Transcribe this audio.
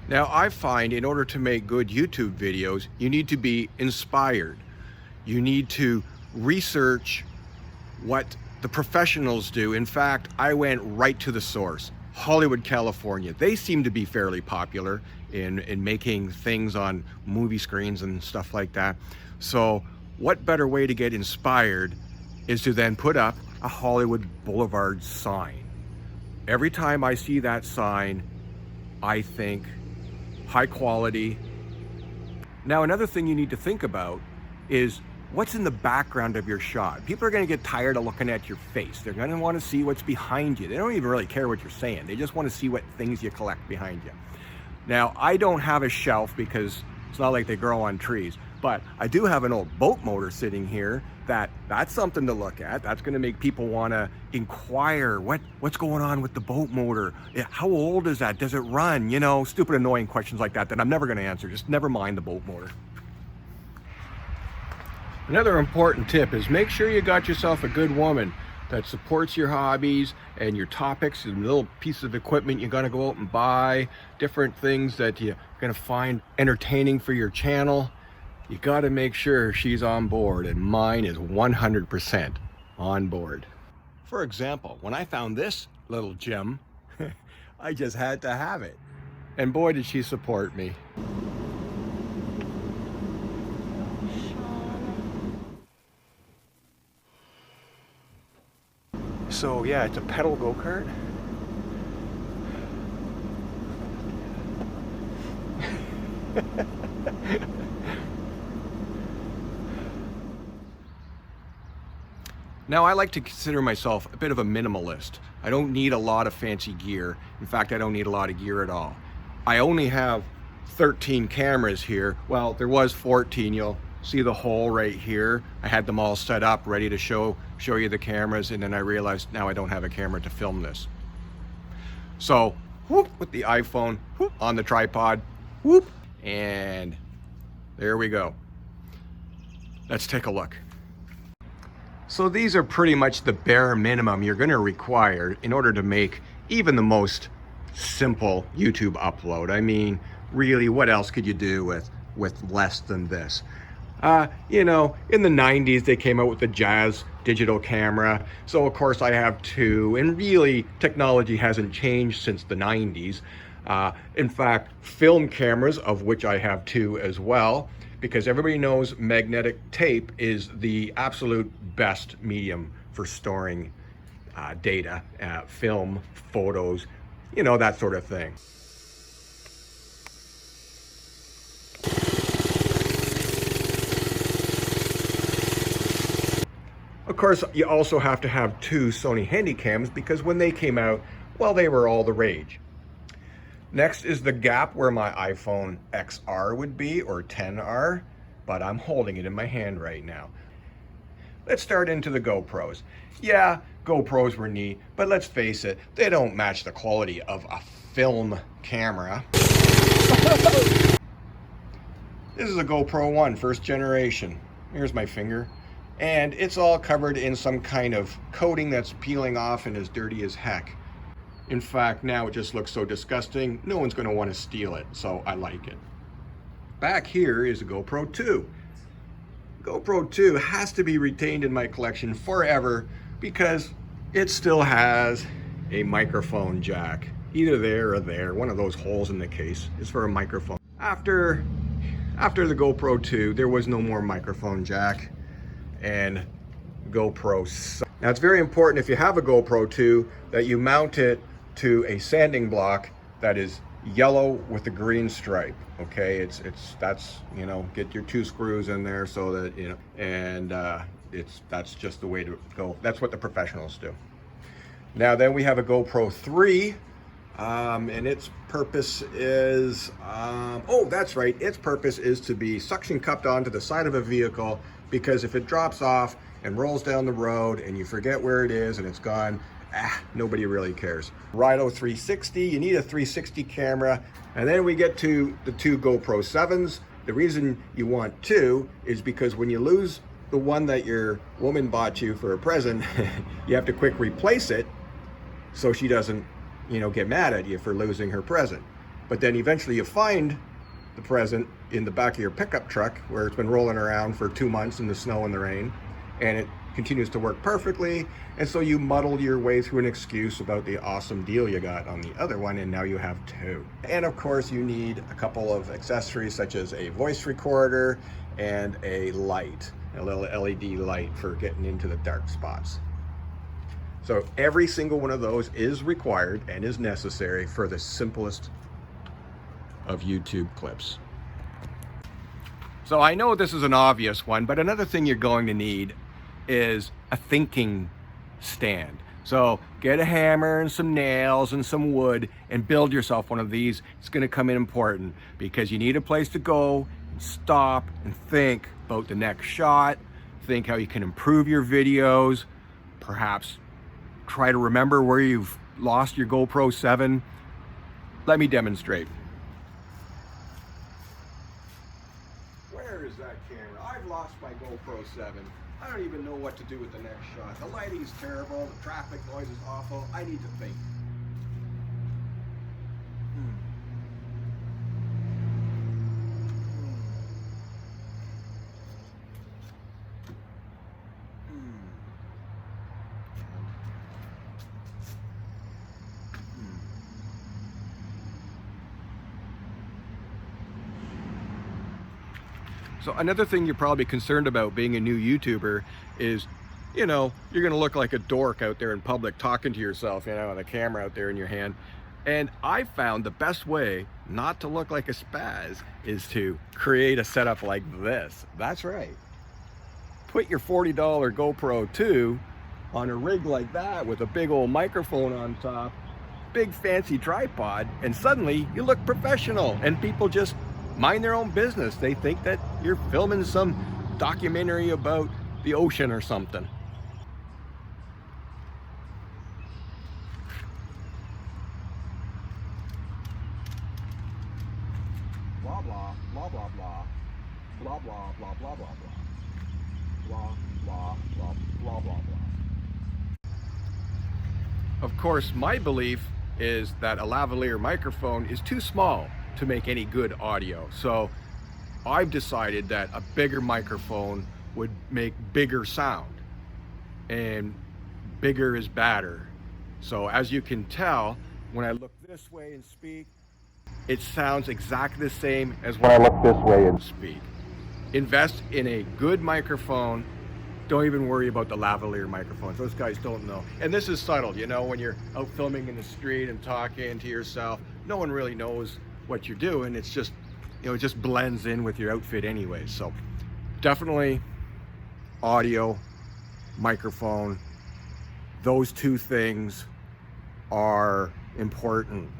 Now, I find in order to make good YouTube videos, you need to be inspired. You need to research what the professionals do. In fact, I went right to the source. Hollywood, California. They seem to be fairly popular in making things on movie screens and stuff like that. So what better way to get inspired is to then put up a Hollywood Boulevard sign. Every time I see that sign, I think high quality. Now, another thing you need to think about is what's in the background of your shot. People are going to get tired of looking at your face. They're going to want to see what's behind you. They don't even really care what you're saying. They just want to see what things you collect behind you. Now, I don't have a shelf because it's not like they grow on trees, but I do have an old boat motor sitting here that's something to look at. That's going to make people want to inquire what's going on with the boat motor. How old is that? Does it run? You know, stupid, annoying questions like that I'm never going to answer. Just never mind the boat motor. Another important tip is make sure you got yourself a good woman that supports your hobbies and your topics and little pieces of equipment you're going to go out and buy, different things that you're going to find entertaining for your channel. You got to make sure she's on board, and mine is 100% on board. For example, when I found this little gem, I just had to have it. And boy, did she support me. So yeah, it's a pedal go-kart. Now, I like to consider myself a bit of a minimalist. I don't need a lot of fancy gear. In fact, I don't need a lot of gear at all. I only have 13 cameras here. Well, there was 14. You'll see the hole right here. I had them all set up, ready to show you the cameras, and then I realized now I don't have a camera to film this. So, whoop, with the iPhone, whoop, on the tripod, whoop, and there we go. Let's take a look. So these are pretty much the bare minimum you're going to require in order to make even the most simple YouTube upload. I mean, really, what else could you do with less than this? You know, in the 90s, they came out with the Jazz digital camera. So of course I have two, and really technology hasn't changed since the 90s. In fact, film cameras, of which I have two as well, because everybody knows magnetic tape is the absolute best medium for storing data, film, photos, you know, that sort of thing. Of course, you also have to have two Sony Handycams because when they came out, well, they were all the rage. Next is the gap where my iPhone XR would be, or 10R, but I'm holding it in my hand right now. Let's start into the GoPros. Yeah, GoPros were neat, but let's face it, they don't match the quality of a film camera. This is a GoPro 1, first generation. Here's my finger. And it's all covered in some kind of coating that's peeling off and is dirty as heck. In fact, now it just looks so disgusting, no one's going to want to steal it, so I like it. Back here is a GoPro 2. GoPro 2 has to be retained in my collection forever because it still has a microphone jack. Either there or there, one of those holes in the case is for a microphone. After the GoPro 2, there was no more microphone jack, and GoPro sucks. Now it's very important if you have a GoPro 2 that you mount it to a sanding block that is yellow with a green stripe. Okay, that's, you know, get your two screws in there so that, you know, and that's just the way to go. That's what the professionals do. Now then we have a GoPro 3, and its purpose is, oh, that's right, its purpose is to be suction cupped onto the side of a vehicle, because if it drops off and rolls down the road and you forget where it is and it's gone, nobody really cares. Rilo 360, you need a 360 camera. And then we get to the two GoPro 7s. The reason you want two is because when you lose the one that your woman bought you for a present, you have to quick replace it so she doesn't, you know, get mad at you for losing her present. But then eventually you find the present in the back of your pickup truck where it's been rolling around for 2 months in the snow and the rain, and it continues to work perfectly. And so you muddle your way through an excuse about the awesome deal you got on the other one, and now you have two. And of course you need a couple of accessories such as a voice recorder and a light, a little LED light for getting into the dark spots. So every single one of those is required and is necessary for the simplest of YouTube clips. So I know this is an obvious one, but another thing you're going to need is a thinking stand. So get a hammer and some nails and some wood and build yourself one of these. It's going to come in important because you need a place to go and stop and think about the next shot, think how you can improve your videos, perhaps try to remember where you've lost your GoPro 7. Let me demonstrate. Where is that camera? I've lost my GoPro 7. I don't even know what to do with the next shot. The lighting's terrible, the traffic noise is awful. I need to think. So another thing you're probably concerned about being a new YouTuber is, you know, you're gonna look like a dork out there in public talking to yourself, you know, with a camera out there in your hand. And I found the best way not to look like a spaz is to create a setup like this. That's right. Put your $40 GoPro 2 on a rig like that with a big old microphone on top, big fancy tripod, and suddenly you look professional and people just mind their own business. They think that you're filming some documentary about the ocean or something. Blah blah blah blah blah blah blah blah blah blah blah blah blah blah blah blah. Of course, my belief is that a lavalier microphone is too small to make any good audio. So I've decided that a bigger microphone would make bigger sound, and bigger is better. So as you can tell, when I look this way and speak, it sounds exactly the same as when I look this way and speak. Invest in a good microphone. Don't even worry about the lavalier microphones. Those guys don't know. And this is subtle, you know, when you're out filming in the street and talking to yourself, no one really knows what you're doing. It's just, you know, it just blends in with your outfit anyway. So definitely audio, microphone, those two things are important.